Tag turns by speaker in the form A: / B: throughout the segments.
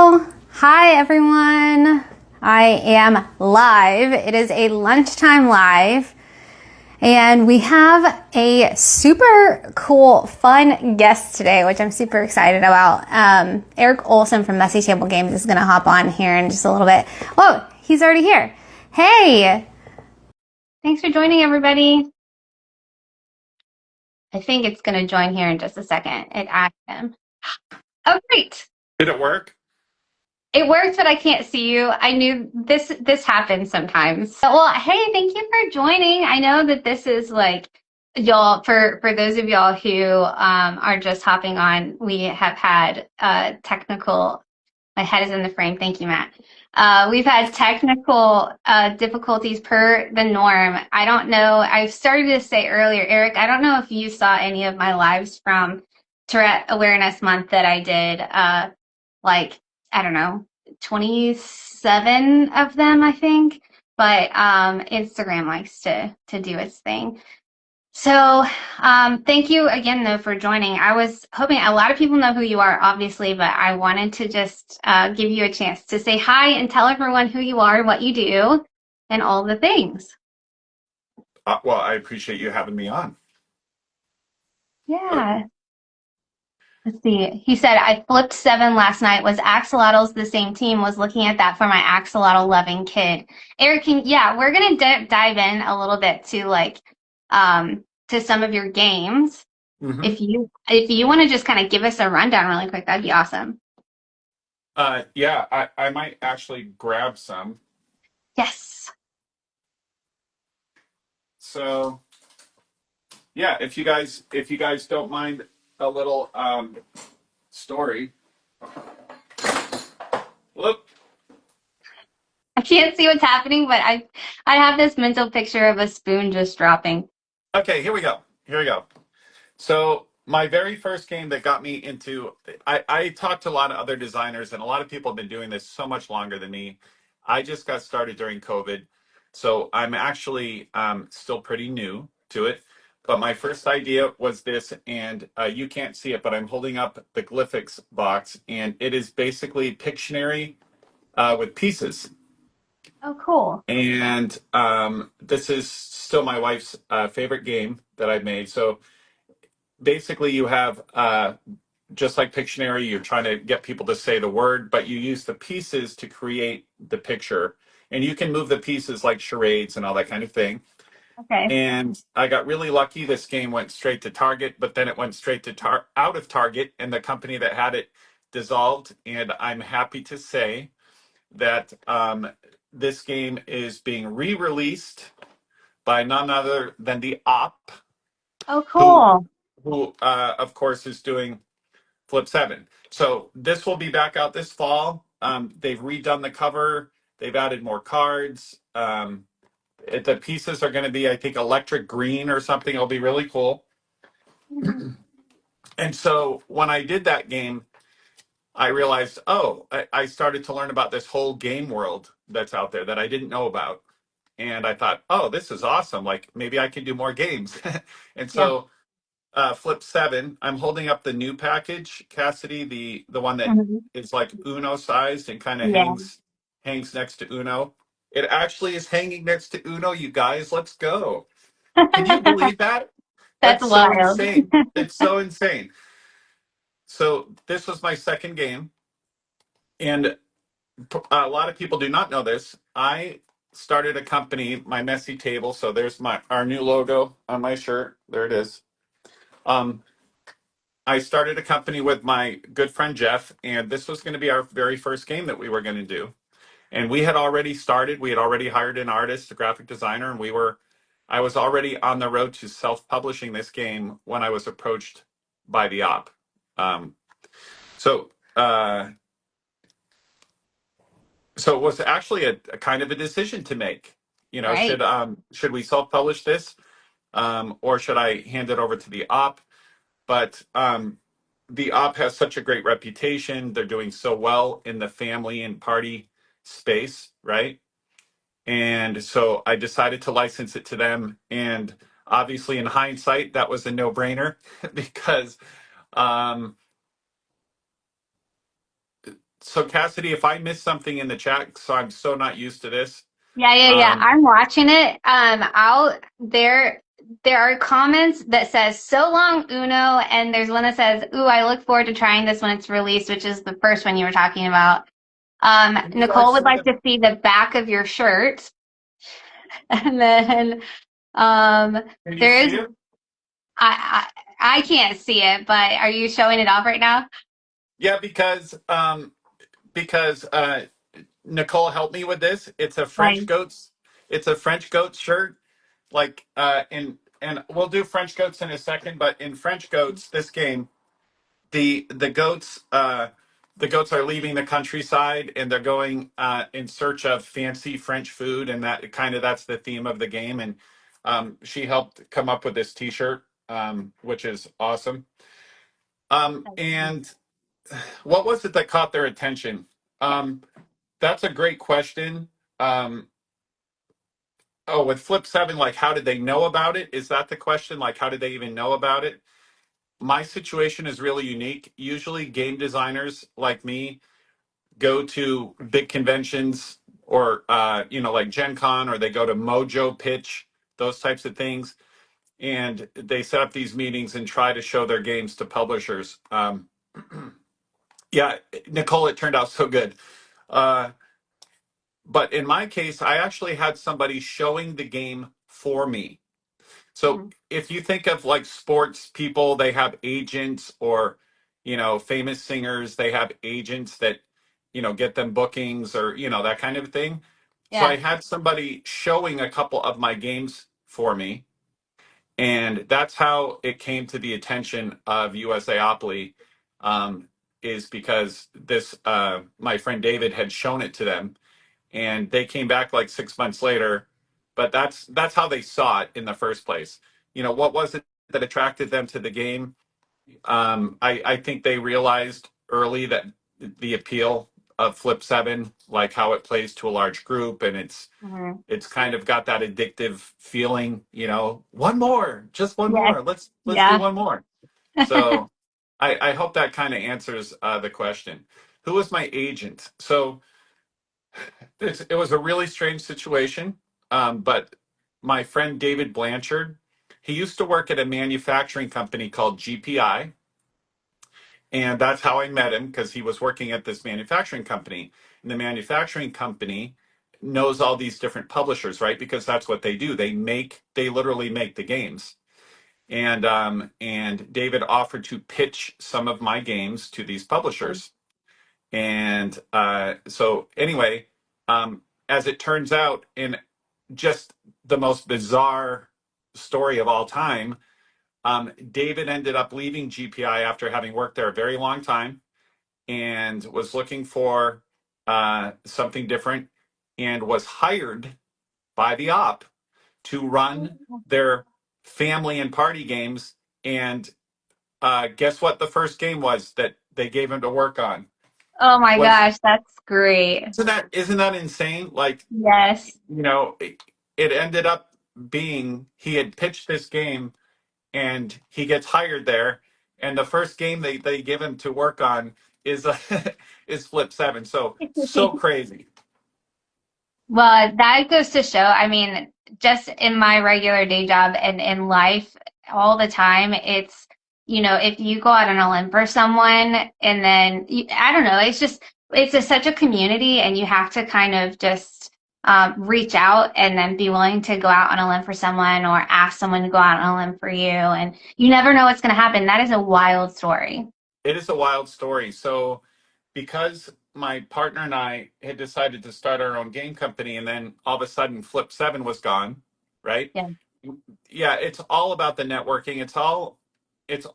A: Hi everyone. I am live. It is a lunchtime live, and we have a super cool, fun guest today, which I'm super excited about. Eric Olsen from Messy Table Games is going to hop on here in just a little bit. Whoa, he's already here. Hey, thanks for joining, everybody. I think it's going to join here in just a second. It asked him. Oh, great.
B: Did it work?
A: It works, but I can't see you. I knew this happens sometimes. Well, hey, thank you for joining. I know that this is like y'all for those of y'all who are just hopping on. We have had technical. My head is in the frame. Thank you, Matt. We've had technical difficulties per the norm. I don't know. I started to say earlier, Eric. I don't know if you saw any of my lives from Tourette Awareness Month that I did. Like, I don't know, 27 of them, I think. But Instagram likes to do its thing. So thank you again, though, for joining. I was hoping a lot of people know who you are, obviously, but I wanted to just give you a chance to say hi and tell everyone who you are, what you do, and all the things.
B: Well, I appreciate you having me on. Uh,
A: Yeah. Let's see. He said, I flipped 7 last night. Was Axolotls the same team? Was looking at that for my axolotl loving kid. Eric, yeah, we're gonna dive in a little bit to some of your games.
B: mhm.
A: If you want to just kind of give us a rundown really quick, that'd be awesome.
B: Yeah, I might actually grab some.
A: Yes.
B: So, yeah, if you guys don't mind a little story. Look,
A: I can't see what's happening, but I have this mental picture of a spoon just dropping.
B: okay, here we go. Here we go. So, my very first game that got me into I talked to a lot of other designers, and a lot of people have been doing this so much longer than me. I just got started during COVID, so I'm actually still pretty new to it. But my first idea was this, and you can't see it, but I'm holding up the Glyphics box, and it is basically Pictionary with pieces.
A: Oh, cool.
B: And this is still my wife's favorite game that I've made. So basically, you have just like Pictionary, you're trying to get people to say the word, but you use the pieces to create the picture. And you can move the pieces like charades and all that kind of thing.
A: Okay.
B: And I got really lucky. This game went straight to Target, but then it went straight to out of Target, and the company that had it dissolved. And I'm happy to say that this game is being re-released by none other than the Op,
A: Oh,
B: who
A: cool.
B: of course is doing Flip 7. So this will be back out this fall. They've redone the cover. They've added more cards. The pieces are going to be, I think, electric green or something. It'll be really cool. And so when I did that game, I realized, oh, I started to learn about this whole game world that's out there that I didn't know about. And I thought, oh, this is awesome. Like maybe I can do more games. And
A: Yeah.
B: so Flip 7. I'm holding up the new package, Cassidy, the one that
A: Mhm.
B: is like Uno sized and kind of
A: Yeah.
B: hangs next to Uno. It actually is hanging next to Uno, you guys. Let's go. Can you believe that?
A: That's
B: That's so
A: wild.
B: insane. It's so insane. So this was my second game, and a lot of people do not know this. I started a company, my messy table. So there's my our new logo on my shirt. There it is. Um, I started a company with my good friend Jeff, and this was going to be our very first game that we were going to do. And we had already started, we had already hired an artist, a graphic designer, and I was already on the road to self-publishing this game when I was approached by the op. Um, so, uh, so it was actually a kind of a decision to make. You know,
A: Right.
B: should we self-publish this, or should I hand it over to the op? But the op has such a great reputation. They're doing so well in the family and party space, right? And so I decided to license it to them. And obviously, in hindsight, that was a no-brainer because um, So Cassidy, if I miss something in the chat, so I'm so not used to this.
A: Yeah, yeah, yeah.
B: Um,
A: I'm watching it. I'll there are comments that says so long Uno, and there's one that says, "Ooh, I look forward to trying this when it's released," which is the first one you were talking about.
B: can you
A: Nicole
B: guys
A: would
B: see
A: like
B: the?
A: to see the back of your shirt, and then um,
B: Can you
A: there
B: see
A: is
B: it?
A: I can't see it, but are you showing it off right now?
B: Yeah, because Nicole helped me with this. It's a French
A: Like,
B: goats. It's a French goats shirt. Like and we'll do French goats in a second, but in French goats, this game, the goats the goats are leaving the countryside and they're going in search of fancy French food, and that's the theme of the game. And she helped come up with this T-shirt, which is awesome. And what was it that caught their attention? Um, that's a great question. Um, oh, with Flip Seven, like how did they know about it? Is that the question? Like how did they even know about it? My situation is really unique. Usually, game designers like me go to big conventions or like Gen Con, or they go to Mojo Pitch, those types of things, and they set up these meetings and try to show their games to publishers. Yeah, Nicole, it turned out so good. Uh, but in my case, I actually had somebody showing the game for me. So
A: Mhm.
B: if you think of like sports people, they have agents, or famous singers, they have agents that get them bookings, or that kind of thing. So I
A: Yeah.
B: had somebody showing a couple of my games for me, and that's how it came to the attention of USAopoly. Um, is because this my friend David had shown it to them, and they came back like 6 months later. But that's how they saw it in the first place. What was it that attracted them to the game? I think they realized early that the appeal of Flip Seven, like how it plays to a large group, and
A: Mhm.
B: it's kind of got that addictive feeling. One more, just one
A: Yes.
B: more. Let's do
A: Yeah.
B: one more. So I hope that kind of answers the question. Who was my agent? So it was a really strange situation, but my friend David Blanchard, he used to work at a manufacturing company called GPI, and that's how I met him, because he was working at this manufacturing company. And the manufacturing company knows all these different publishers, right? Because that's what they do. They literally make the games. And David offered to pitch some of my games to these publishers. And so anyway, as it turns out, in just the most bizarre story of all time, David ended up leaving GPI after having worked there a very long time, and was looking for something different, and was hired by the op to run their family and party games. And guess what the first game was that they gave him to work on?
A: Oh my
B: Was
A: gosh, that's great.
B: isn't that insane? Like,
A: Yes.
B: it ended up being, he had pitched this game, and he gets hired there, and the first game they give him to work on is is Flip Seven. So crazy.
A: Well, that goes to show, I mean, just in my regular day job and in life all the time, if you go out on a limb for someone and then, I don't know, such a community, and you have to kind of just reach out and then be willing to go out on a limb for someone, or ask someone to go out on a limb for you. And you never know what's going to happen. That is a wild story.
B: It is a wild story. So, because my partner and I had decided to start our own game company, and then all of a sudden Flip Seven was gone, right?
A: Yeah.
B: Yeah, it's all about the networking. It's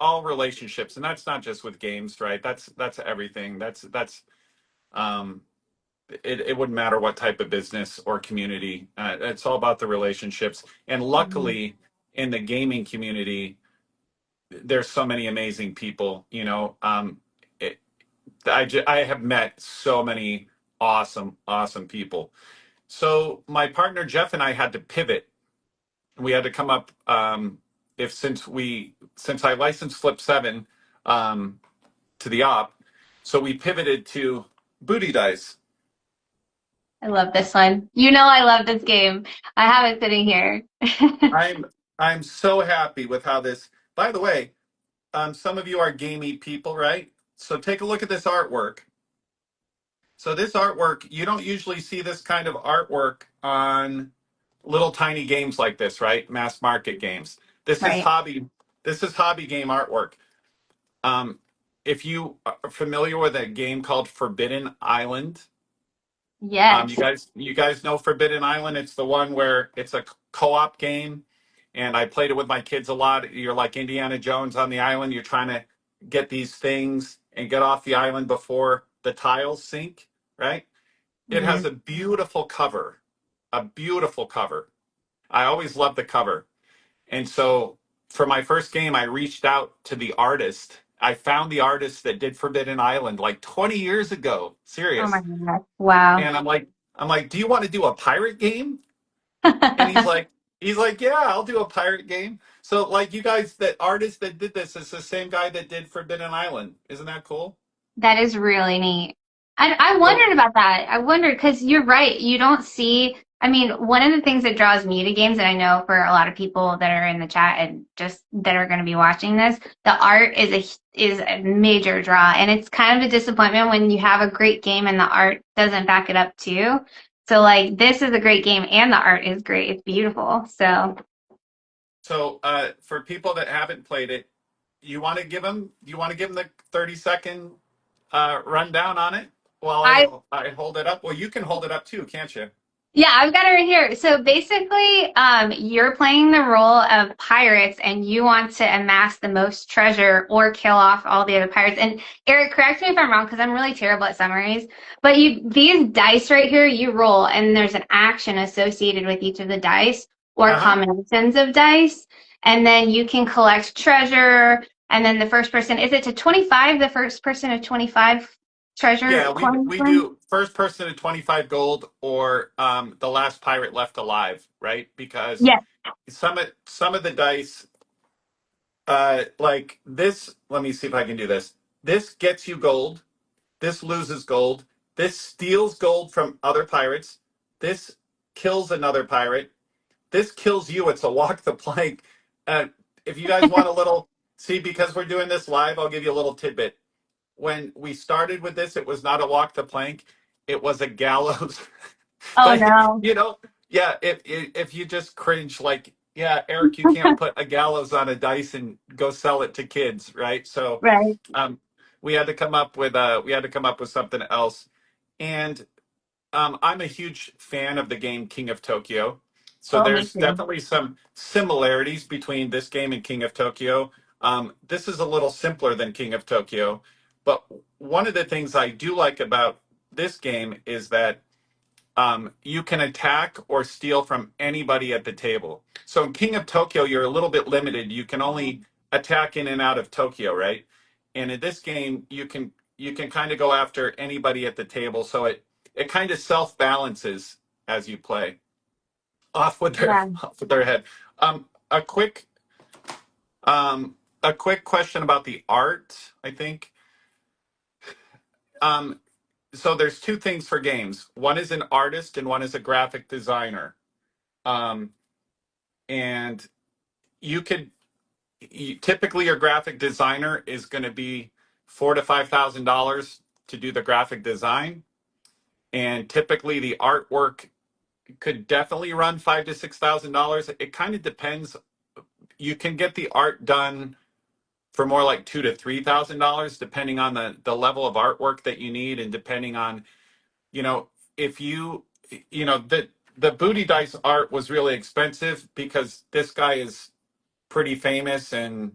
B: all relationships, and that's not just with games, right? That's everything. That's um it wouldn't matter what type of business or community. It's all about the relationships. And
A: Mhm.
B: luckily, in the gaming community, there's so many amazing people. It, I have met so many awesome people. So my partner Jeff and I had to pivot. We had to come up, if since I licensed Flip Seven, um, to the op, so we pivoted to Booty dice.
A: I love this one. You know I love this game. I have it sitting here.
B: I'm I'm so happy with how this. By the way, some of you are gamey people, right? So take a look at this artwork. So this artwork, you don't usually see this kind of artwork on little tiny games like this, right? Mass market games. This is
A: Right.
B: hobby. This is hobby game artwork. Um, if you are familiar with a game called Forbidden Island,
A: Yes.
B: you guys know Forbidden Island. It's the one where it's a co-op game, and I played it with my kids a lot. You're like Indiana Jones on the island. You're trying to get these things and get off the island before the tiles sink, right? It has
A: Hmm.
B: a beautiful cover, a beautiful cover. I always love the cover. And so for my first game, I reached out to the artist. I found the artist that did Forbidden Island like 20 years ago.
A: Oh my
B: Serious.
A: God. Wow.
B: And I'm like, do you want to do a pirate game? And he's like, yeah, I'll do a pirate game. So like you guys, that artist that did this is the same guy that did Forbidden Island. Isn't that cool?
A: That is really neat. I
B: So
A: wondered about that. I wondered because you're right. You don't see, I mean, one of the things that draws me to games, and I know for a lot of people that are in the chat and just that are going to be watching this, the art is a major draw, and it's kind of a disappointment when you have a great game and the art doesn't back it up too. So like this is a great game and the art is great. It's beautiful. So
B: for people that haven't played it, you want to give them the 30-second rundown on it while
A: I
B: I hold it up? Well, you can hold it up too, can't you?
A: Yeah, I've got it right here. So basically, you're playing the role of pirates and you want to amass the most treasure or kill off all the other pirates. And Eric, correct me if I'm wrong because I'm really terrible at summaries. But these dice right here, you roll and there's an action associated with each of the dice or
B: Uh-huh.
A: combinations of dice. And then you can collect treasure. And then the first person, is it to 25? The first person to 25
B: Yeah,
A: treasure
B: we
A: coins
B: we
A: win?
B: do first person to 25 gold or the last pirate left alive, right? Because
A: Yes.
B: some of the dice like this, let me see if I can do this. This gets you gold, this loses gold, this steals gold from other pirates, this kills another pirate, this kills you. It's a walk the plank. Uh, if you guys want a little see, because we're doing this live, I'll give you a little tidbit. When we started with this, it was not a walk the plank, it was a gallows.
A: Oh
B: Like,
A: no.
B: yeah, if you just cringe, like, yeah, Eric, you can't put a gallows on a dice and go sell it to kids, right? So
A: Right.
B: um we had to come up with something else. And I'm a huge fan of the game King of Tokyo. So
A: Oh, me
B: there's
A: too.
B: definitely some similarities between this game and King of Tokyo. This is a little simpler than King of Tokyo, but one of the things I do like about this game is that you can attack or steal from anybody at the table. So in King of Tokyo, you're a little bit limited. You can only attack in and out of Tokyo, right? And in this game, you can kind of go after anybody at the table. So it kind of self balances as you play off with their
A: Yeah.
B: off with their head. Um, a quick a quick question about the art. I think um, so. There's two things for games. One is an artist, and one is a graphic designer. Um, and you could typically your graphic designer is going to be $4,000 to $5,000 to do the graphic design, and typically the artwork could definitely run $5,000 to $6,000. It kind of depends. You can get the art done for more like $2,000 to $3,000, depending on the level of artwork that you need, and depending on you know if the booty dice art was really expensive because this guy is pretty famous and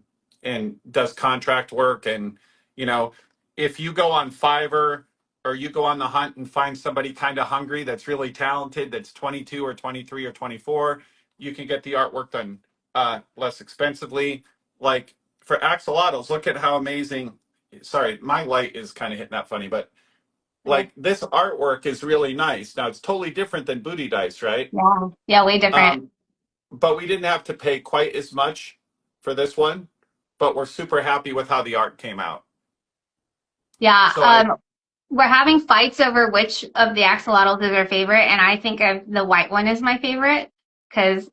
B: does contract work. And you know if you go on Fiverr or you go on the hunt and find somebody kind of hungry that's really talented, that's 22 or 23 or 24, you can get the artwork done less expensively. Like for axolotls, look at how amazing. Sorry, my light is kind of hitting that funny, but
A: Yeah.
B: like this artwork is really nice. Now it's totally different than booty dice, right?
A: Yeah. Yeah. Way different.
B: um, but we didn't have to pay quite as much for this one, but we're super happy with how the art came out.
A: Yeah.
B: So I
A: we're having fights over which of the axolotls is our favorite, and I think of the white one is my favorite because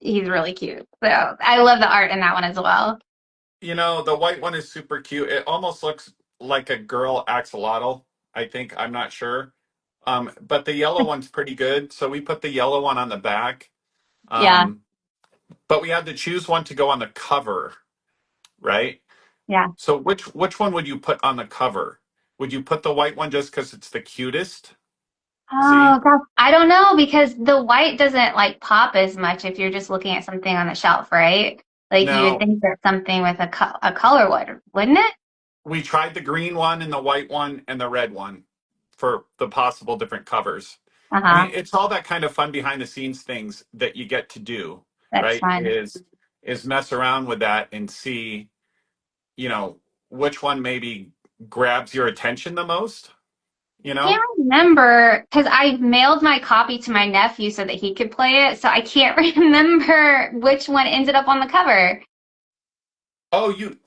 A: he's really cute. So I love the art in that one as well.
B: The white one is super cute. It almost looks like a girl axolotl, I think. I'm not sure. But the yellow one's pretty good. So we put the yellow one on the back.
A: Yeah,
B: Um, but we had to choose one to go on the cover, right?
A: yeah.
B: So which one would you put on the cover? Would you put the white one just because it's the cutest? See?
A: Oh gosh, I don't know because the white doesn't like pop as much if you're just looking at something on the shelf, right? Like you would
B: Now,
A: think that something with a color would, wouldn't it?
B: we tried the green one and the white one and the red one for the possible different covers. I mean,
A: Uh-huh.
B: it's all that kind of fun behind the scenes things that you get to do,
A: That's
B: right?
A: fun.
B: Is mess around with that and see, you know, which one maybe grabs your attention the most, you
A: Can't
B: know?
A: remember because I mailed my copy to my nephew so that he could play it, so I can't remember which one ended up on the cover.
B: Oh, you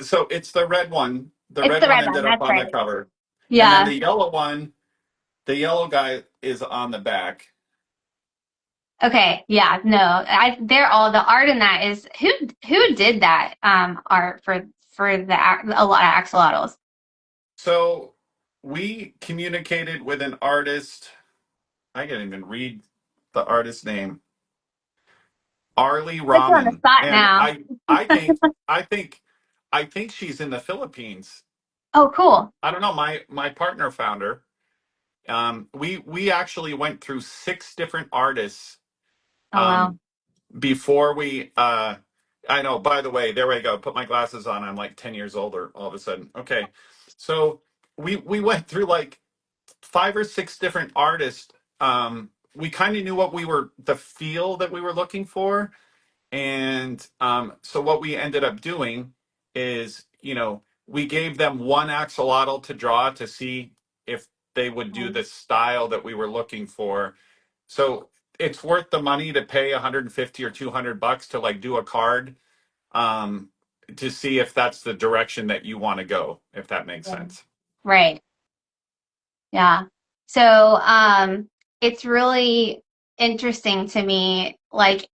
B: so it's the red one. The
A: It's
B: red
A: the
B: one
A: red one,
B: ended up
A: that's
B: on the
A: right.
B: cover. And then
A: Yeah.
B: the yellow one, the yellow guy is on the back.
A: Okay. Yeah. No. They're all the art in that is who did that art for a lot of axolotls.
B: So we communicated with an artist. I can't even read the artist's name. Arlie
A: Put you on the
B: Raman.
A: spot
B: And
A: now.
B: I think I think I think she's in the Philippines.
A: Oh, cool.
B: I don't know. My partner found her. We actually went through six different artists
A: Oh, wow.
B: um, before we. I know. By the way, there we go. Put my glasses on. I'm like 10 years older all of a sudden. Okay, so we went through like five or six different artists. We kind of knew what we were the feel that we were looking for, and so what we ended up doing is, we gave them one axolotl to draw to see if they would do the style that we were looking for. So it's worth the money to pay 150 or $200 to like do a card, um, to see if that's the direction that you want to go, if that makes sense.
A: Right. Yeah. So, it's really interesting to me. Like,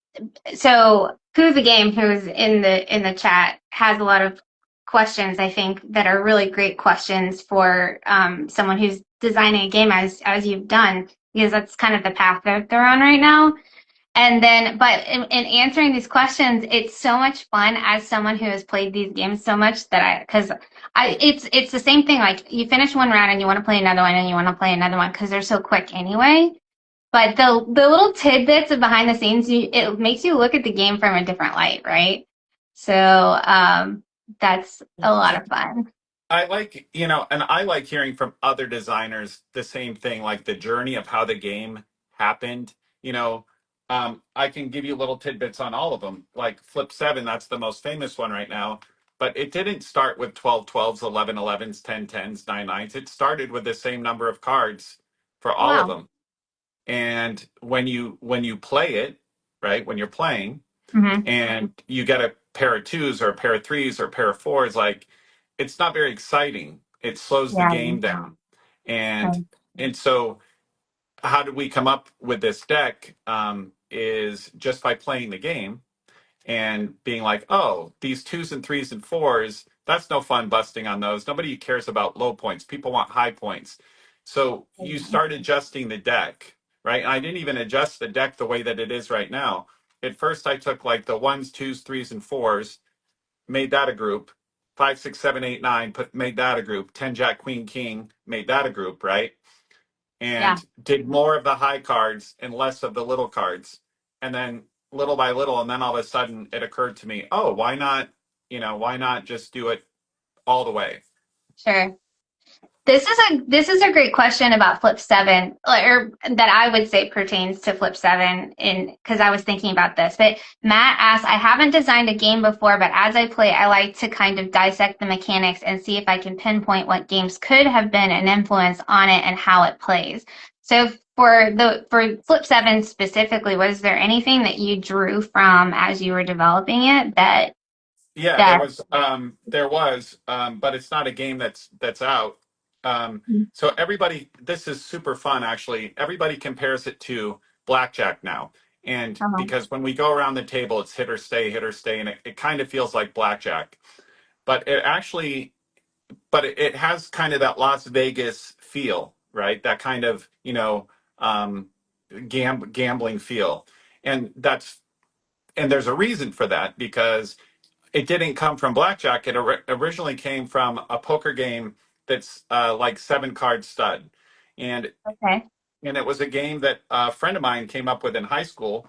A: so who's the game who's in the chat has a lot of questions, I think, that are really great questions for someone who's designing a game as you've done, because that's kind of the path that they're on right now. And then, but in answering these questions, it's so much fun as someone who has played these games so much that because it's the same thing. Like you finish one round and you want to play another one and you want to play another one because they're so quick anyway. But the little tidbits of behind the scenes, it makes you look at the game from a different light, right? So, that's a lot of fun.
B: I like, and I like hearing from other designers the same thing, like the journey of how the game happened. You know, I can give you little tidbits on all of them. Like Flip 7, that's the most famous one right now. But it didn't start with 12 12s, 11 11s, 10 10s, 9 9s. It started with the same number of cards for
A: Oh,
B: all of
A: wow.
B: them. And when you play it, right, when you're playing,
A: Hmm.
B: and you get a pair of twos or a pair of threes or a pair of fours, like it's not very exciting. It slows the
A: Yeah.
B: game down. And
A: Okay.
B: and so how did we come up with this deck? Is just by playing the game and being like, oh, these twos and threes and fours, that's no fun busting on those. Nobody cares about low points. People want high points. So you start adjusting the deck, right? And I didn't even adjust the deck the way that it is right now. At first, I took like the ones, twos, threes, and fours, made that a group. Five, six, seven, eight, nine, made that a group. 10, Jack, Queen, King, made that a group, right?
A: Yeah,
B: And did more of the high cards and less of the little cards. And then little by little, and then all of a sudden it occurred to me, oh, why not just do it all the way?
A: sure. This is a great question about Flip 7, or that I would say pertains to Flip 7 in because I was thinking about this. But Matt asked, I haven't designed a game before, but as I play, I like to kind of dissect the mechanics and see if I can pinpoint what games could have been an influence on it and how it plays. So for Flip 7 specifically, was there anything that you drew from as you were developing it
B: Yeah, there
A: that
B: was, but it's not a game that's out. Um, so everybody, this is super fun, actually. Everybody compares it to blackjack now. And
A: Uh-huh.
B: because when we go around the table, it's hit or stay, and it kind of feels like blackjack. But it actually, but it has kind of that Las Vegas feel, right? That kind of, um, gambling feel. And and there's a reason for that because it didn't come from blackjack. It originally came from a poker game that's like seven card stud, and
A: Okay.
B: and it was a game that a friend of mine came up with in high school.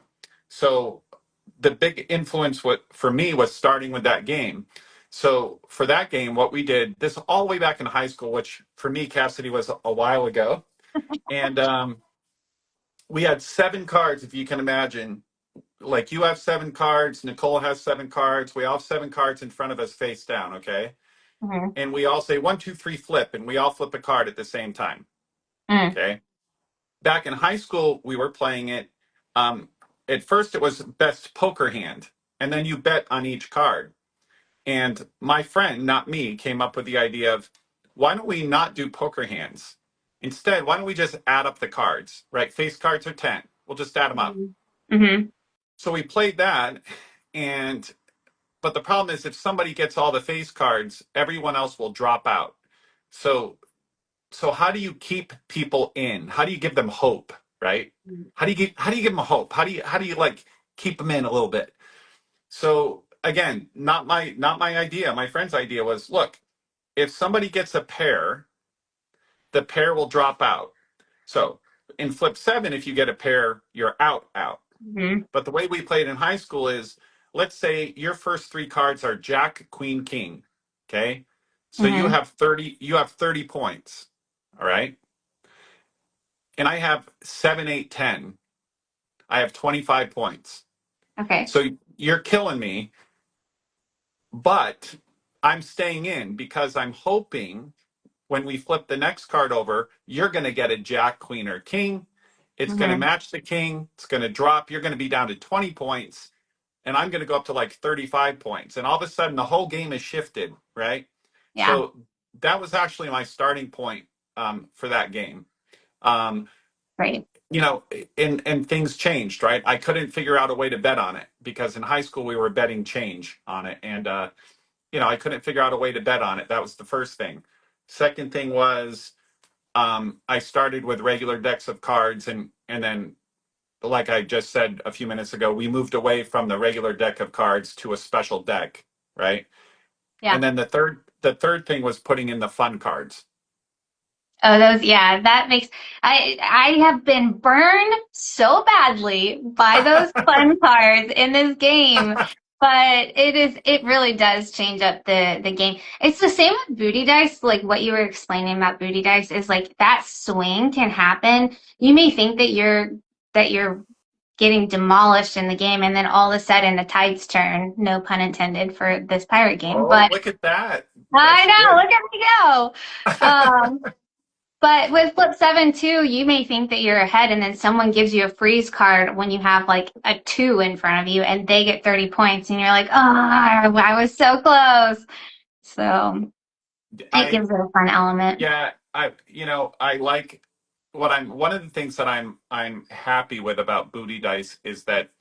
B: So the big influence for me was starting with that game. So for that game, what we did this all the way back in high school, which for me, Cassidy, was a while ago, and we had seven cards, if you can imagine. Like you have seven cards, Nicole has seven cards, we all have seven cards in front of us face down, okay?
A: Mm-hmm.
B: And we all say one, two, three, flip, and we all flip a card at the same time,
A: Mm.
B: okay? Back in high school, we were playing it. Um, at first, it was best poker hand, and then you bet on each card. And my friend, not me, came up with the idea of why don't we not do poker hands? Instead, why don't we just add up the cards, right? Face cards are 10. We'll just add them up.
A: Mm-hmm.
B: So we played that, and but the problem is if somebody gets all the face cards, everyone else will drop out. So how do you keep people in? How do you give them hope, right? How do you give them a hope? How do you like keep them in a little bit? So again, not my idea. My friend's idea was, look, if somebody gets a pair, the pair will drop out. So in flip seven, if you get a pair, you're out.
A: Mm-hmm.
B: But the way we played in high school is, let's say your first three cards are Jack, Queen, King. Okay. So
A: Mm-hmm.
B: you have 30 points. All right. And I have 7, 8, 10. I have 25 points.
A: Okay.
B: So you're killing me, but I'm staying in because I'm hoping when we flip the next card over, you're going to get a Jack, Queen, or King. It's going to
A: Mm-hmm.
B: match the King. It's going to drop. You're going to be down to 20 points. And I'm going to go up to like 35 points. And all of a sudden, the whole game is shifted, right?
A: Yeah.
B: So that was actually my starting point for that game. Um,
A: Great.
B: and things changed, right? I couldn't figure out a way to bet on it because in high school we were betting change on it, and I couldn't figure out a way to bet on it. That was the first thing. Second thing was I started with regular decks of cards, and then like I just said a few minutes ago, we moved away from the regular deck of cards to a special deck, right?
A: Yeah.
B: And then the third thing was putting in the fun cards.
A: Oh, those, yeah, that makes, I have been burned so badly by those fun cards in this game, but it really does change up the game. It's the same with booty dice, like what you were explaining about booty dice is like that swing can happen. You may think that you're getting demolished in the game, and then all of a sudden the tides turn, no pun intended for this pirate game,
B: Oh,
A: but
B: look at that.
A: I
B: That's
A: know,
B: good.
A: look at me go. But with flip seven too, you may think that you're ahead, and then someone gives you a freeze card when you have like a two in front of you, and they get 30 points, and you're like, oh, I was so close. So it
B: I
A: gives it a fun element.
B: Yeah, I like one of the things that I'm happy with about booty dice is that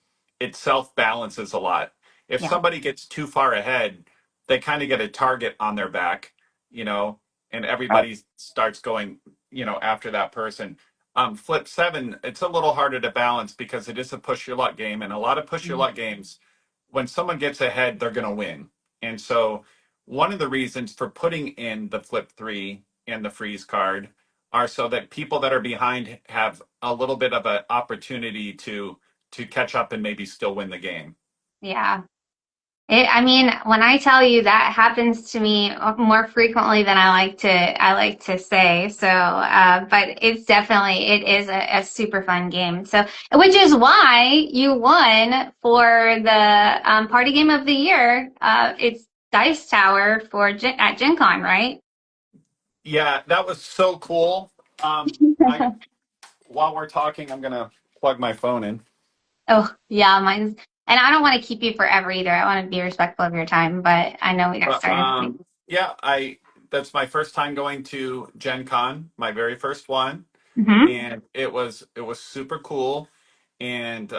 B: it self balances a lot. If
A: Yeah.
B: somebody gets too far ahead, they kind of get a target on their back, you know, and
A: Right.
B: everybody starts going, after that person. Flip seven, it's a little harder to balance because it is a push your luck game, and a lot of push your luck games, when someone gets ahead, they're going to win. And so one of the reasons for putting in the flip three and the freeze card are so that people that are behind have a little bit of an opportunity to catch up and maybe still win the game.
A: Yeah. I mean, when I tell you that happens to me more frequently than I like to say. So, but it is a super fun game. So, which is why you won for the party game of the year. It's Dice Tower at Gen Con, right?
B: Yeah, that was so cool. I While we're talking, I'm gonna plug my phone in.
A: Oh, yeah, mine's, and I don't want to keep you forever either. I want to be respectful of your time, but I know we got
B: But
A: started.
B: yeah, I That's my first time going to Gen Con, my very first one,
A: Hmm.
B: and it was super cool. And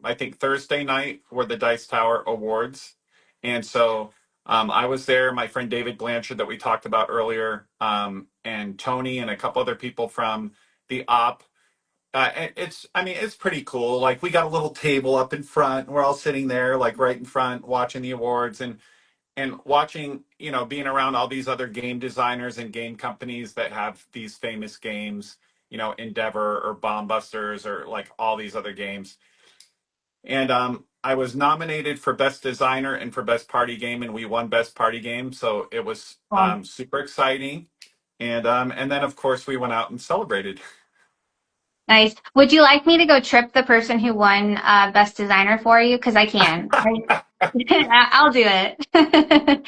B: I think Thursday night were the Dice Tower Awards, and so I was there. My friend David Blanchard that we talked about earlier, and Tony and a couple other people from the op. I mean, it's pretty cool. Like we got a little table up in front, and we're all sitting there, like right in front, watching the awards and watching, being around all these other game designers and game companies that have these famous games, Endeavor or Bomb Busters or like all these other games. And I was nominated for Best Designer and for Best Party Game, and we won Best Party Game. So it was
A: Cool.
B: super exciting. And then of course we went out and celebrated.
A: Nice. Would you like me to go trip the person who won Best Designer for you? Because I can. I'll do it.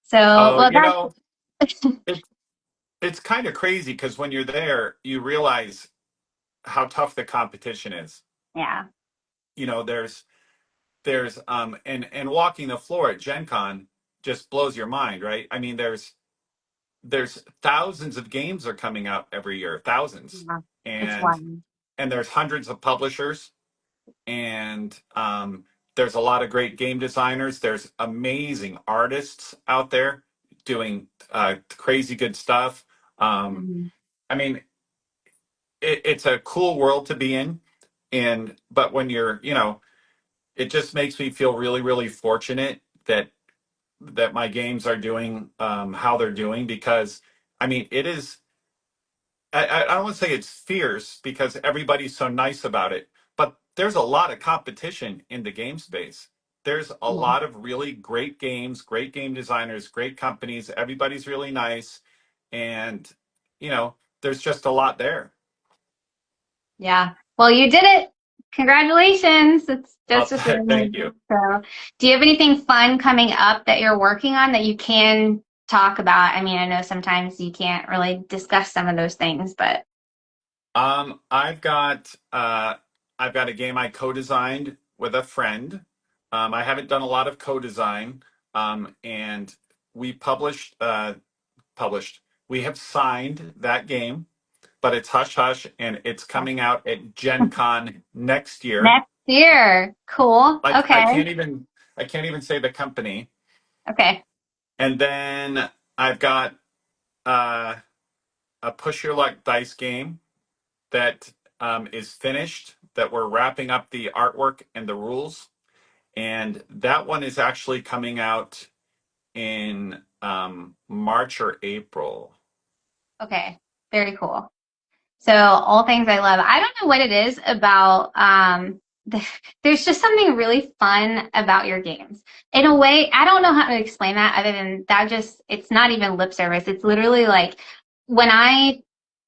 A: So,
B: Oh,
A: well, that's
B: it, it's kind of crazy because when you're there, you realize how tough the competition is.
A: yeah.
B: There's and walking the floor at Gen Con just blows your mind, right? I mean, there's thousands of games are coming out every year, thousands,
A: Yeah. It's
B: and
A: one.
B: and there's hundreds of publishers, and there's a lot of great game designers. There's amazing artists out there doing crazy good stuff. Um,
A: Mhm.
B: I mean, it's a cool world to be in, and but when it just makes me feel really, really fortunate that my games are doing how they're doing because I mean it is I don't want to say it's fierce because everybody's so nice about it, but there's a lot of competition in the game space. There's a
A: Yeah.
B: lot of really great games, great game designers, great companies. Everybody's really nice, and there's just a lot there.
A: Yeah. Well, you did it. Congratulations. That's
B: Well,
A: just really
B: thank
A: amazing.
B: you.
A: So, do you have anything fun coming up that you're working on that you can talk about? I mean, I know sometimes you can't really discuss some of those things, but
B: Um, I've got uh, I've got a game I co-designed with a friend. I haven't done a lot of co-design, and we published. We have signed that game, but it's hush hush, and it's coming out at Gen Con next year.
A: next year. Cool.
B: Like
A: Okay.
B: I can't even say the company.
A: Okay.
B: And then I've got uh, a Push Your Luck dice game that is finished, that we're wrapping up the artwork and the rules. And that one is actually coming out in March or April.
A: Okay. Very cool. So all things I love. I don't know what it is about there's just something really fun about your games. In a way, I don't know how to explain that other than that just it's not even lip service. It's literally like when I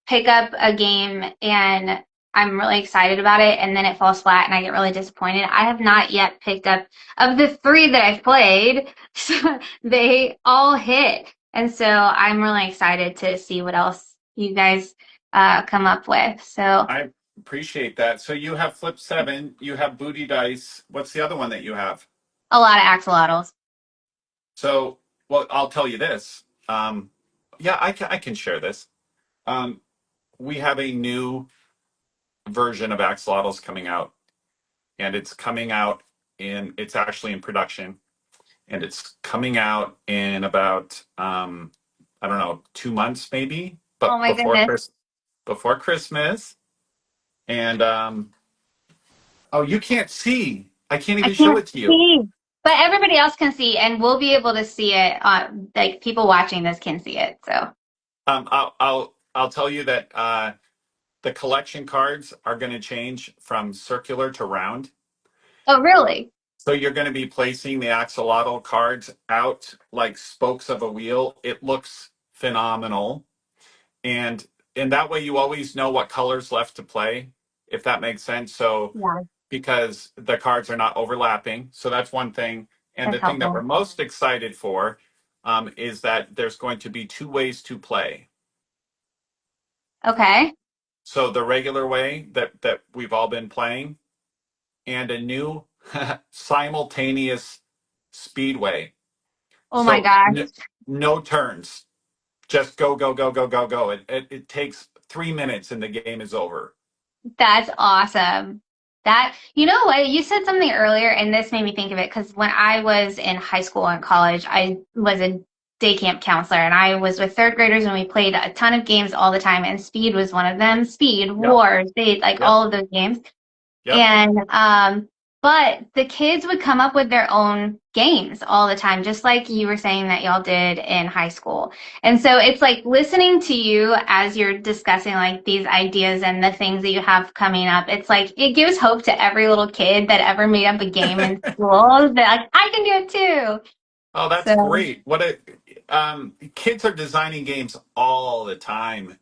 A: pick up a game and I'm really excited about it and then it falls flat and I get really disappointed. I have not yet picked up of the three that I've played, they all hit. And so I'm really excited to see what else you guys come up with. So
B: I appreciate that. So you have Flip Seven, you have Booty Dice. What's the other one that you have?
A: a lot of axolotls.
B: So, well, I'll tell you this. Yeah, I can share this. Um, we have a new version of Axolotls coming out, and it's actually in production, and it's coming out in about I don't know, 2 months maybe,
A: Oh
B: but
A: my goodness.
B: before Christmas. And oh, you can't see. I can't
A: I
B: even show
A: can't
B: it to you.
A: see. But everybody else can see and we'll be able to see it. Like people watching this can see it. So,
B: I'll tell you that the collection cards are going to change from circular to round.
A: oh, really?
B: So you're going to be placing the axolotl cards out like spokes of a wheel. It looks phenomenal, and that way you always know what colors left to play, if that makes sense. So
A: Yeah,
B: because the cards are not overlapping, so that's one thing. And
A: that's
B: the thing that
A: helpful.
B: we're most excited for is that there's going to be two ways to play.
A: Okay.
B: So the regular way that we've all been playing, and a new simultaneous speedway.
A: Oh my
B: So
A: gosh.
B: no turns. just go, go, go, go, go, go. It takes 3 minutes and the game is over.
A: That's awesome. That, you know what, you said something earlier, and this made me think of it because when I was in high school and college, I was a day camp counselor and I was with third graders and we played a ton of games all the time, and Speed was one of them. Speed,
B: Yep,
A: Wars, they like
B: yep,
A: all of those games.
B: yep.
A: And but the kids would come up with their own games all the time, just like you were saying that y'all did in high school. And so it's like listening to you as you're discussing like these ideas and the things that you have coming up. It's like it gives hope to every little kid that ever made up a game in school that like I can do it too.
B: Oh, that's
A: So
B: great. Kids are designing games all the time.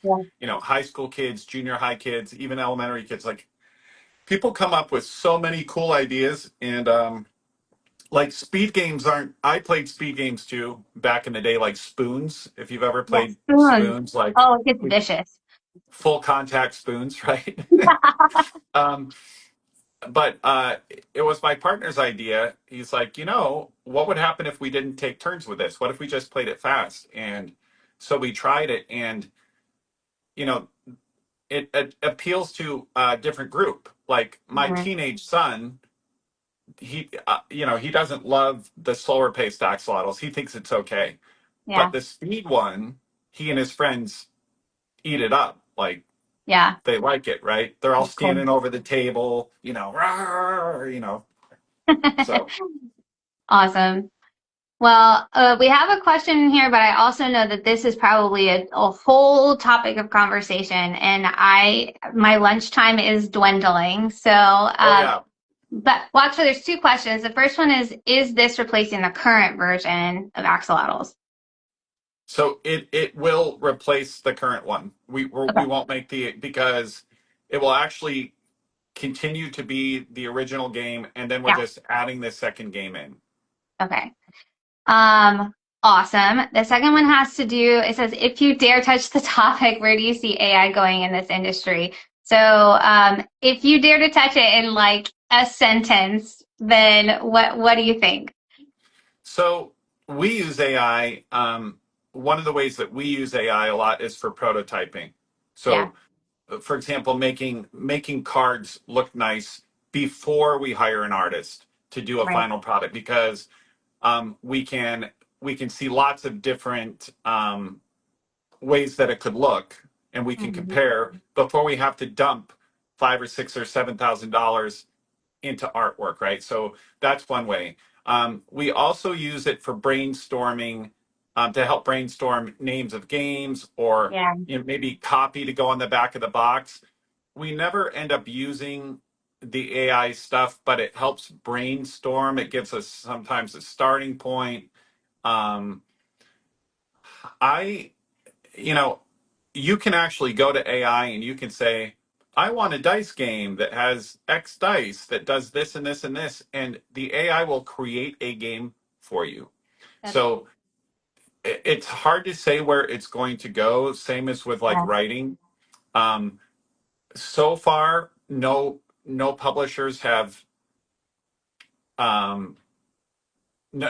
A: yeah.
B: High school kids, junior high kids, even elementary kids. Like people come up with so many cool ideas, and like speed games aren't. I played speed games too back in the day, like spoons. If you've ever
A: Yes,
B: played
A: spoons.
B: spoons, like
A: Oh, it gets
B: we,
A: vicious.
B: full contact spoons, right? um, but it was my partner's idea. He's like, what would happen if we didn't take turns with this? What if we just played it fast? And so we tried it, and you know, it appeals to a different group. Like my
A: Mhm.
B: teenage son, he doesn't love the slower paced axolotls. He thinks it's okay, but
A: Yeah,
B: the speed one, he and his friends eat it up. Like
A: yeah,
B: they like it, right? They're all
A: of course.
B: standing over the table, rawr, so.
A: Awesome. Well, we have a question in here, but I also know that this is probably a whole topic of conversation, and my lunchtime is dwindling. So,
B: Oh yeah.
A: but well, actually, there's two questions. The first one is this replacing the current version of axolotls?
B: So it will replace the current one. We
A: Okay,
B: won't make the because it will actually continue to be the original game, and then we're
A: yeah,
B: just adding the second game in.
A: okay. Um, awesome. The second one has to do, it says, if you dare touch the topic, where do you see AI going in this industry? So, if you dare to touch it in like a sentence, then what do you think?
B: So we use AI. One of the ways that we use AI a lot is for prototyping.
A: Yeah,
B: So, for example, making cards look nice before we hire an artist to do a
A: right.
B: final product because we can see lots of different ways that it could look, and we can
A: Hmm.
B: compare before we have to dump five or six or $7,000 into artwork, right? So that's one way. We also use it for brainstorming, to help brainstorm names of games or
A: Yeah.
B: maybe copy to go on the back of the box. We never end up using the AI stuff, but it helps brainstorm. It gives us sometimes a starting point. Um, I you know, you can actually go to AI and you can say, I want a dice game that has X dice that does this and this and this, and the AI will create a game for you.
A: That's
B: So it's hard to say where it's going to go. Same as with like
A: yeah.
B: writing. Um, so far, no publishers have um,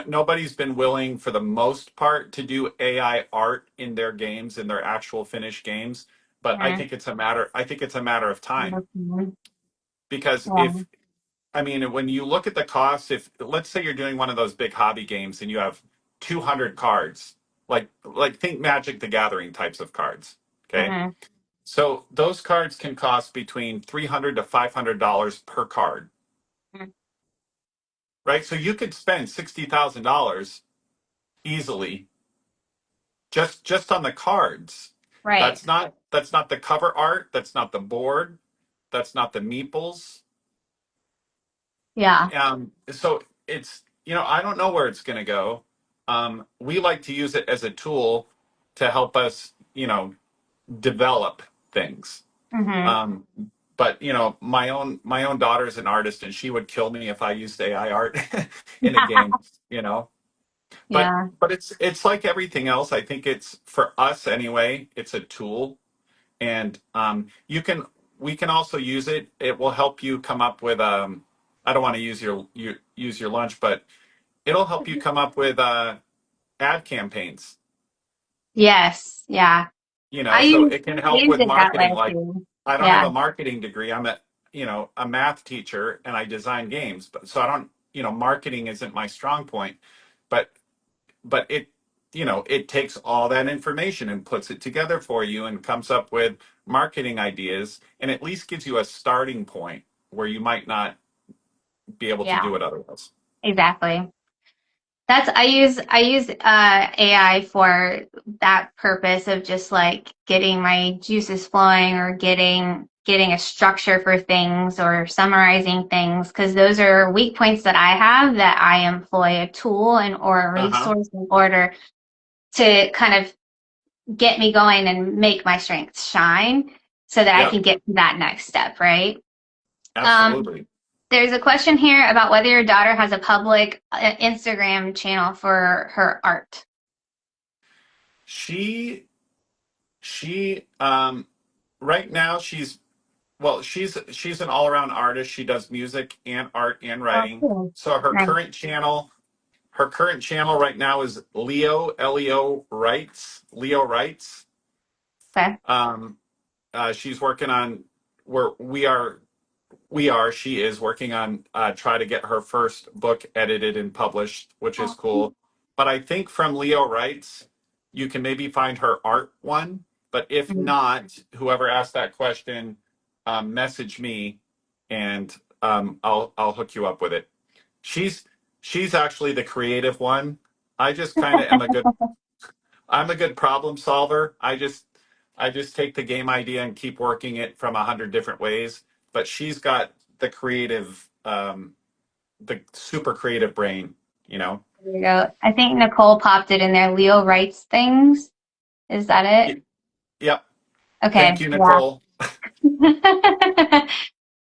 B: nobody's been willing for the most part to do AI art in their games, in their actual finished games. But
A: Mhm.
B: I think it's a matter of time
A: Mhm.
B: because
A: Yeah.
B: when you look at the cost, if let's say you're doing one of those big hobby games and you have 200 cards, like think Magic the Gathering types of cards, okay?
A: Mhm.
B: So those cards can cost between $300 to $500 per card,
A: Mhm.
B: right? So you could spend $60,000 easily just on the cards.
A: Right.
B: That's not the cover art. That's not the board. That's not the meeples.
A: Yeah.
B: So I don't know where it's going to go. We like to use it as a tool to help us, develop things.
A: Hmm.
B: Um, but my own daughter's an artist, and she would kill me if I used AI art in a game. You know, but
A: Yeah.
B: but it's like everything else. I think it's for us anyway. It's a tool, and we can also use it. It will help you come up with I don't want to use your lunch, but it'll help you come up with ad campaigns.
A: Yes. Yeah.
B: So it can
A: I
B: help
A: use
B: with
A: it that
B: marketing.
A: way
B: Like,
A: too.
B: I don't have
A: Yeah.
B: a marketing degree. I'm a math teacher and I design games, but so I don't, marketing isn't my strong point, but it it takes all that information and puts it together for you and comes up with marketing ideas and at least gives you a starting point where you might not be able to
A: Yeah.
B: do it otherwise.
A: Exactly. I use AI for that purpose of just like getting my juices flowing or getting a structure for things or summarizing things because those are weak points that I have that I employ a tool and or a
B: Uh-huh.
A: resource in order to kind of get me going and make my strengths shine so that I
B: Yep,
A: can get to that next step, right? Um,
B: absolutely.
A: there's a question here about whether your daughter has a public Instagram channel for her art.
B: She right now she's an all-around artist. She does music and art and
A: Oh,
B: writing.
A: cool.
B: So
A: Nice.
B: her current channel right now is Leo Writes. Leo Writes.
A: Okay.
B: Um, she's working on where she is working on try to get her first book edited and published, which is cool. But I think from Leo Writes, you can maybe find her art one. But if
A: Mhm.
B: not, whoever asked that question, message me, and I'll hook you up with it. She's she's actually the creative one. I just kind of am a good I'm a good problem solver. I just take the game idea and keep working it from 100 different ways. But she's got the super creative brain. You know.
A: There you go. I think Nicole popped it in there. Leo writes things. Is that it?
B: Y- Yep. Thank
A: Okay.
B: you,
A: Yeah.
B: Nicole.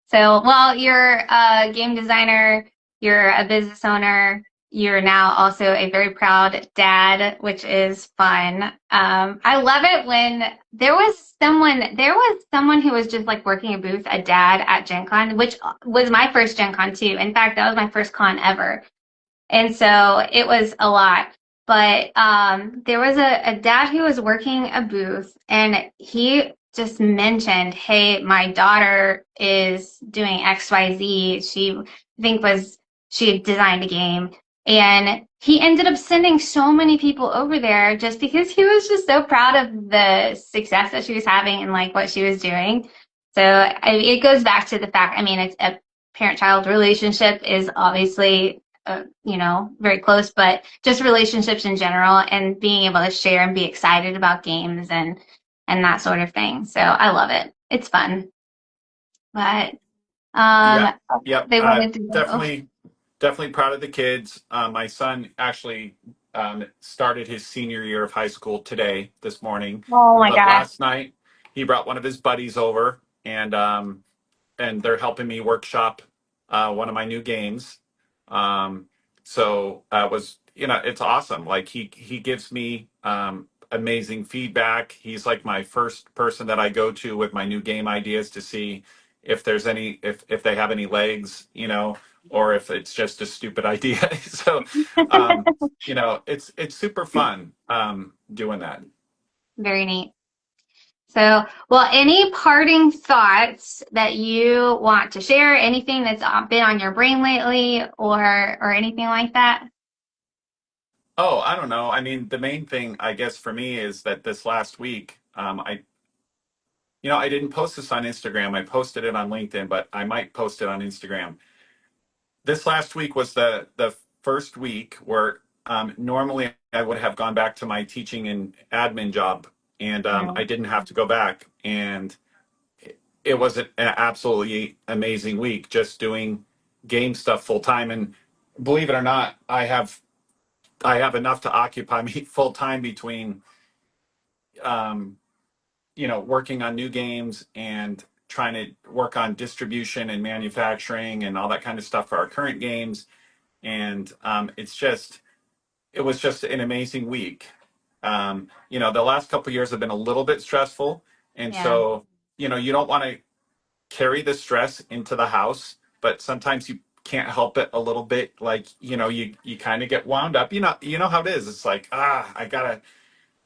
A: So, well, you're a game designer, you're a business owner, you're now also a very proud dad, which is fun. I love it when there was someone who was just like working a booth, a dad at Gen Con, which was my first Gen Con too. In fact, that was my first con ever. And so it was a lot. But there was a dad who was working a booth, and he just mentioned, "Hey, my daughter is doing XYZ. I think she had designed a game." And he ended up sending so many people over there just because he was just so proud of the success that she was having and like what she was doing. So it goes back to the fact, I mean, it's a parent-child relationship is obviously very close, but just relationships in general and being able to share and be excited about games and that sort of thing. So I love it. It's fun. But um
B: Yeah. Yep.
A: they wanted to go.
B: Definitely proud of the kids. My son actually started his senior year of high school this morning,
A: Oh my
B: but
A: gosh.
B: last night he brought one of his buddies over, and they're helping me workshop one of my new games. Um, so it was, it's awesome. Like he gives me amazing feedback. He's like my first person that I go to with my new game ideas to see if there's if they have any legs, or if it's just a stupid idea. So, it's super fun doing that.
A: Very neat. So, well, any parting thoughts that you want to share? Anything that's been on your brain lately, or anything like that?
B: Oh, I don't know. I mean, the main thing, I guess, for me is that this last week, I didn't post this on Instagram. I posted it on LinkedIn, but I might post it on Instagram. This last week was the first week where normally I would have gone back to my teaching and admin job, and I
A: Mm.
B: didn't have to go back. And it was an absolutely amazing week just doing game stuff full time. And believe it or not, I have enough to occupy me full time between um, working on new games and trying to work on distribution and manufacturing and all that kind of stuff for our current games. And it was just an amazing week. The last couple of years have been a little bit stressful, and
A: Yeah.
B: so you don't want to carry the stress into the house, but sometimes you can't help it a little bit. Like you kind of get wound up. You know how it is. It's like I gotta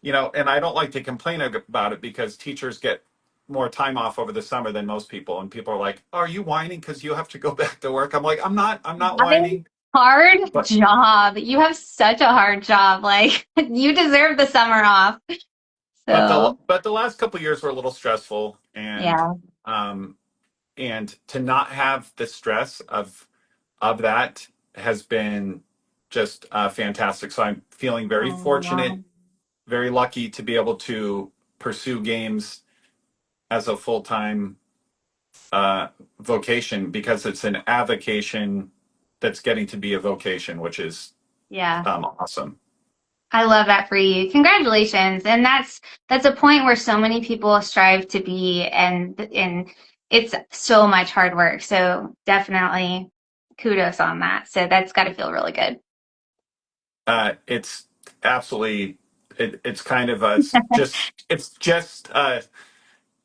B: And I don't like to complain about it because teachers get more time off over the summer than most people. And people are like, "Are you whining because you have to go back to work?" I'm like, I'm not
A: That is
B: whining.
A: hard
B: But
A: job. You have such a hard job. Like you deserve the summer off. So
B: but the last couple of years were a little stressful,
A: yeah.
B: um, and to not have the stress of that has been just fantastic. So I'm feeling very fortunate,
A: Oh,
B: very lucky to be able to pursue games as a full time uh, vocation because it's an avocation that's getting to be a vocation, which is
A: yeah.
B: awesome.
A: I love that for you. Congratulations. And that's a point where so many people strive to be and it's so much hard work. So definitely kudos on that. So that's got to feel really good.
B: It's absolutely it's kind of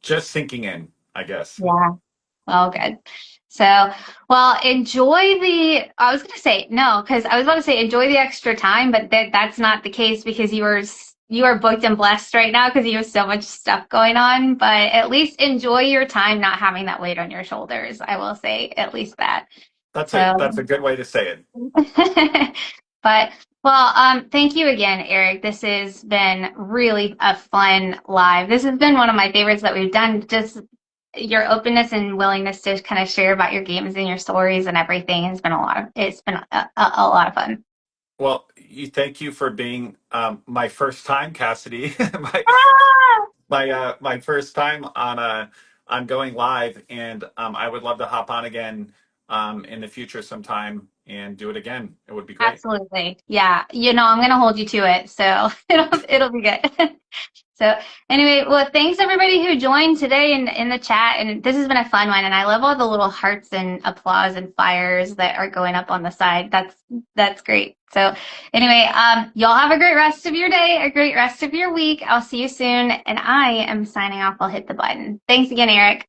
B: just sinking in, I guess.
A: Yeah. Well, good. So, well, enjoy I was going to say no, because I was about to say enjoy the extra time, but that's not the case because you are booked and blessed right now because you have so much stuff going on, but at least enjoy your time not having that weight on your shoulders. I will say at least that.
B: That's a
A: So,
B: good way to say it.
A: but well, thank you again, Eric. This has been really a fun live. This has been one of my favorites that we've done. Just your openness and willingness to kind of share about your games and your stories and everything has been it's been a lot of fun.
B: Well, thank you for being my first time, Cassidy. my
A: Ah!
B: my first time on going live, and I would love to hop on again in the future sometime and do it again. It would be great.
A: Absolutely. Yeah. I'm going to hold you to it. So it'll be good. So anyway, well, thanks everybody who joined today in the chat. And this has been a fun one. And I love all the little hearts and applause and fires that are going up on the side. That's great. So anyway, y'all have a great rest of your day, a great rest of your week. I'll see you soon. And I am signing off. I'll hit the button. Thanks again, Eric.